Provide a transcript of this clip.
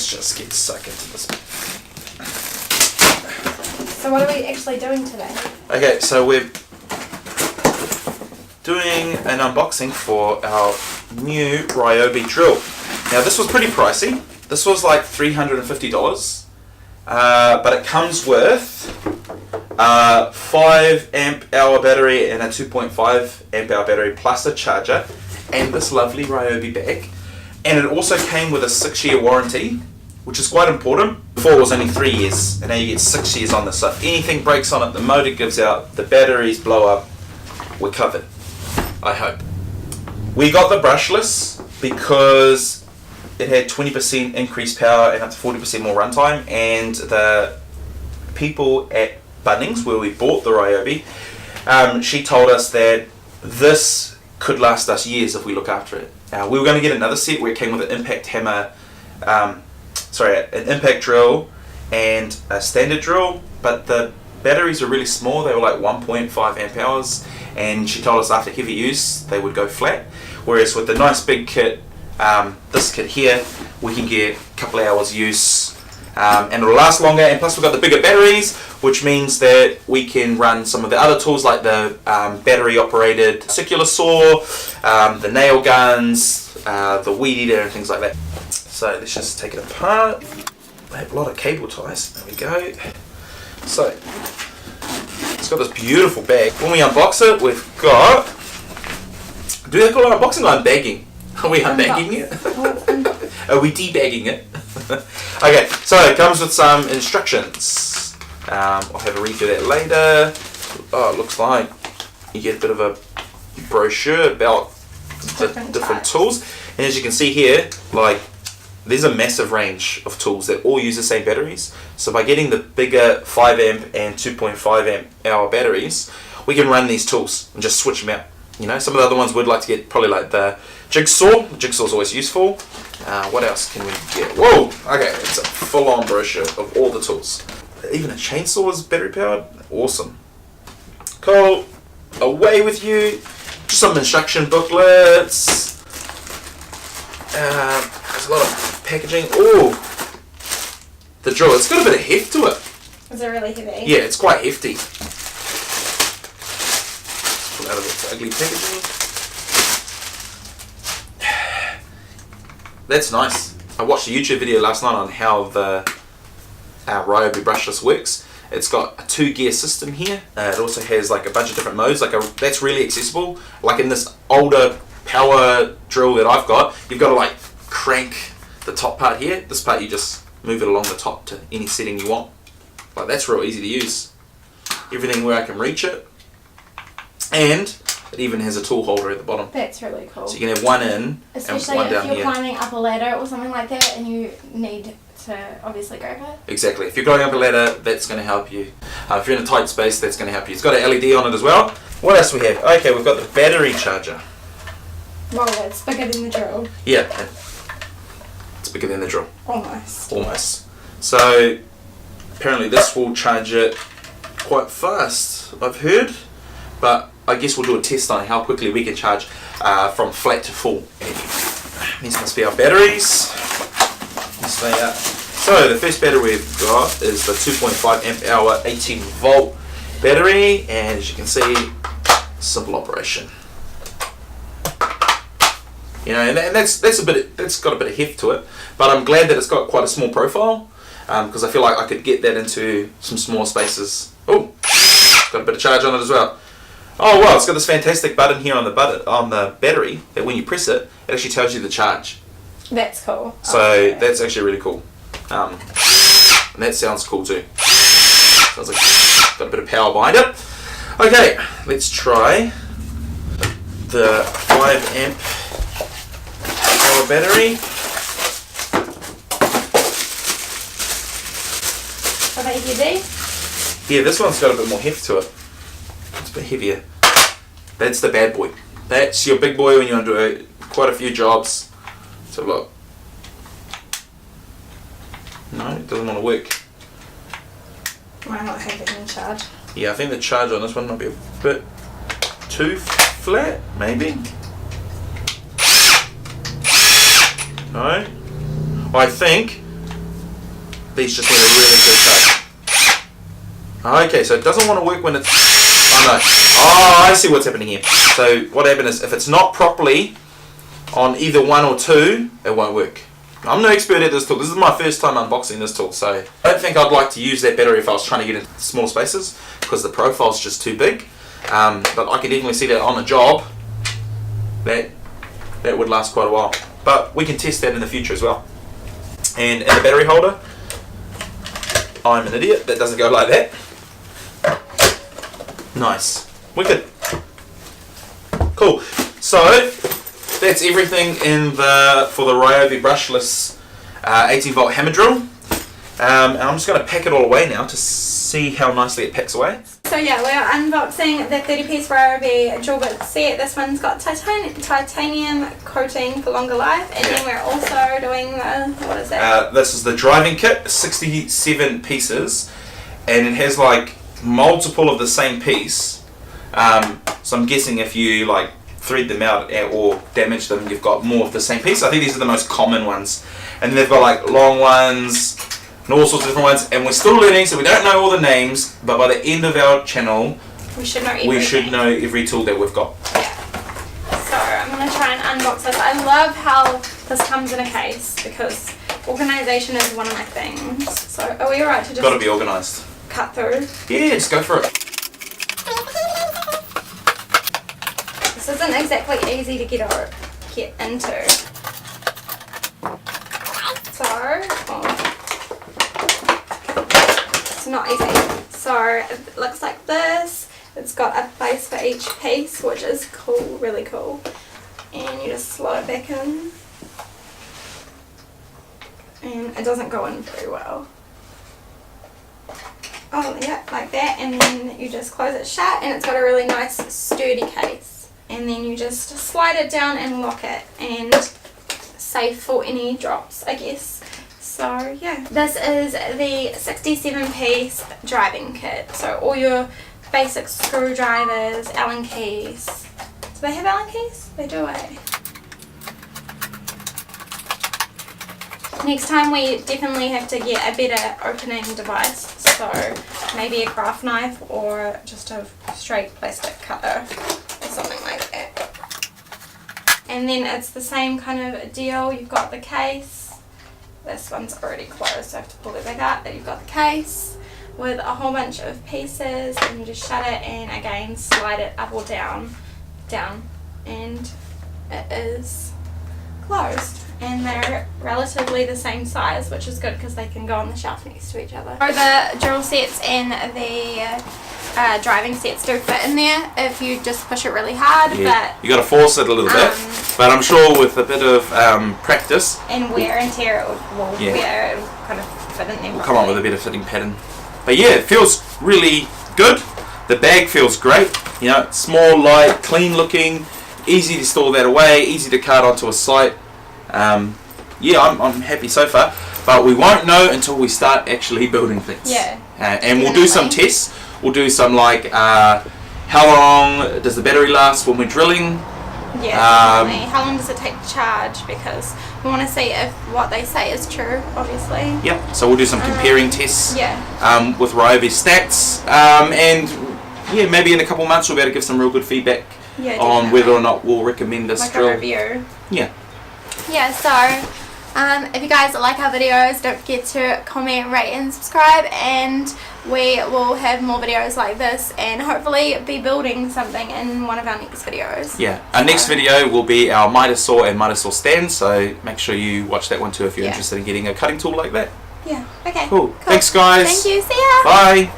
let's just get stuck into this. So what are we actually doing today? Okay, so we're doing an unboxing for our new Ryobi drill. Now this was pretty pricey. This was like $350, but it comes with a 5 amp hour battery and a 2.5 amp hour battery plus a charger and this lovely Ryobi bag. And it also came with a 6-year warranty, which is quite important. Before it was only 3 years, and now you get 6 years on this. So if anything breaks on it, the motor gives out, the batteries blow up, we're covered, I hope. We got the brushless because it had 20% increased power and up to 40% more runtime, and the people at Bunnings, where we bought the Ryobi, she told us that this could last us years if we look after it. We were going to get another set where it came with an impact hammer, an impact drill and a standard drill, but the batteries were really small. They were like 1.5 amp hours, and she told us after heavy use they would go flat, whereas with the nice big kit, this kit here, we can get a couple of hours use, and it'll last longer, and plus we've got the bigger batteries, which means that we can run some of the other tools like the battery operated circular saw, the nail guns, the weed eater and things like that. So let's just take it apart. I have a lot of cable ties, there we go. So it's got this beautiful bag. When we unbox it, we've got, do they call it unboxing or unbagging? Are we unbagging it? Are we debagging it? Okay, so it comes with some instructions. I'll have a read through that later. Oh, it looks like you get a bit of a brochure about the different tools. And as you can see here, like, there's a massive range of tools that all use the same batteries. So by getting the bigger 5 amp and 2.5 amp hour batteries, we can run these tools and just switch them out. You know, some of the other ones would like to get probably like the jigsaw. The jigsaw's always useful. What else can we get? Whoa! Okay, it's a full-on brochure of all the tools. Even a chainsaw is battery powered. Awesome. Cool. Away with you. Just some instruction booklets. There's a lot of packaging. Oh, the drill. It's got a bit of heft to it. Is it really heavy? Yeah, it's quite hefty. Pull out of its ugly packaging. That's nice. I watched a YouTube video last night on how the Ryobi brushless works. It's got a 2-gear system here. It also has like a bunch of different modes. That's really accessible. Like in this older power drill that I've got, you've got to like crank the top part here. This part you just move it along the top to any setting you want. Like that's real easy to use. Everything where I can reach it. And it even has a tool holder at the bottom. That's really cool. So you can have one in especially and one down if you're here. climbing up a ladder or something like that and you need to obviously grab it. Exactly. If you're going up a ladder, that's going to help you. If you're in a tight space, that's going to help you. It's got an LED on it as well. What else we have? Okay, we've got the battery charger. Wow, that's bigger than the drill. Yeah, it's bigger than the drill. Almost. Almost. So apparently this will charge it quite fast, I've heard. But I guess we'll do a test on how quickly we can charge from flat to full. These must be our batteries. So the first battery we've got is the 2.5 amp hour 18 volt battery, and as you can see, simple operation. You know, and that's got a bit of heft to it, but I'm glad that it's got quite a small profile because I feel like I could get that into some small spaces. Oh, got a bit of charge on it as well. Oh wow, it's got this fantastic button here on the battery that when you press it, it actually tells you the charge. That's cool. So that's actually really cool. And that sounds cool too. Sounds like it's got a bit of power behind it. Okay, let's try the 5 amp hour battery. Are they heavy? Yeah, this one's got a bit more heft to it. It's a bit heavier. That's the bad boy. That's your big boy when you want to do quite a few jobs. Let's have a look. No, it doesn't want to work. Might not have it in charge. Yeah, I think the charge on this one might be a bit too flat, maybe. No. I think these just need a really good touch. Okay, so it doesn't want to work when it's... Oh no. Oh, I see what's happening here. So what happened is if it's not properly on either 1 or 2, it won't work. I'm no expert at this tool. This is my first time unboxing this tool, so I don't think I'd like to use that battery if I was trying to get into small spaces because the profile's just too big. But I can definitely see that on a job that would last quite a while. But we can test that in the future as well. And in the battery holder, I'm an idiot. That doesn't go like that. Nice. Wicked. Cool. So that's everything for the Ryobi brushless 18V hammer drill. And I'm just going to pack it all away now to see how nicely it packs away. So yeah, we're unboxing the 30-piece Ryobi drill bit set. This one's got titanium coating for longer life, and then we're also doing the, what is that? This is the driving kit, 67 pieces, and it has like multiple of the same piece. So I'm guessing if you like thread them out or damage them, you've got more of the same piece. I think these are the most common ones, and then they've got like long ones and all sorts of different ones, and we're still learning, so we don't know all the names, but by the end of our channel we should know every tool that we've got. Yeah. So I'm going to try and unbox this. I love how this comes in a case because organisation is one of my things. So are we alright to just... Got to be organised. Cut through? Yeah, just go for it. This isn't exactly easy to get into. So, it's not easy. So it looks like this. It's got a base for each piece, which is cool, really cool. And you just slot it back in. And it doesn't go in very well. Oh yeah, like that, and then you just close it shut, and it's got a really nice sturdy case. And then you just slide it down and lock it, and safe for any drops, I guess. So yeah, this is the 67-piece driving kit. So all your basic screwdrivers, Allen keys. Do they have Allen keys? They do, eh? Next time we definitely have to get a better opening device, so maybe a craft knife or just a straight plastic cutter or something like that. And then it's the same kind of deal. You've got the case. This one's already closed, so I have to pull it back up. Then you've got the case with a whole bunch of pieces, and you just shut it and again slide it up or down, and it is closed. And they're relatively the same size, which is good because they can go on the shelf next to each other. So the drill sets and the driving sets do fit in there if you just push it really hard. Yeah, but you got to force it a little bit. But I'm sure with a bit of practice and wear and tear, it will kind of fit in there. We'll come up with a better fitting pattern. But yeah, it feels really good. The bag feels great. You know, it's small, light, clean looking, easy to store that away, easy to cart onto a site. Yeah, I'm happy so far, but we won't know until we start actually building things. Yeah. And we'll do some tests. We'll do some like how long does the battery last when we're drilling? Yeah, definitely. How long does it take to charge? Because we want to see if what they say is true, obviously. Yep. So we'll do some comparing tests. Yeah. With Ryobi stats, and yeah, maybe in a couple of months we'll be able to give some real good feedback on whether or not we'll recommend this drill. Like a review. Yeah. Yeah, so if you guys like our videos, don't forget to comment, rate and subscribe, and we will have more videos like this and hopefully be building something in one of our next videos. Yeah, our next video will be our miter saw and miter saw stand, so make sure you watch that one too if you're interested in getting a cutting tool like that. Yeah, okay. Cool. Thanks guys. Thank you, see ya. Bye.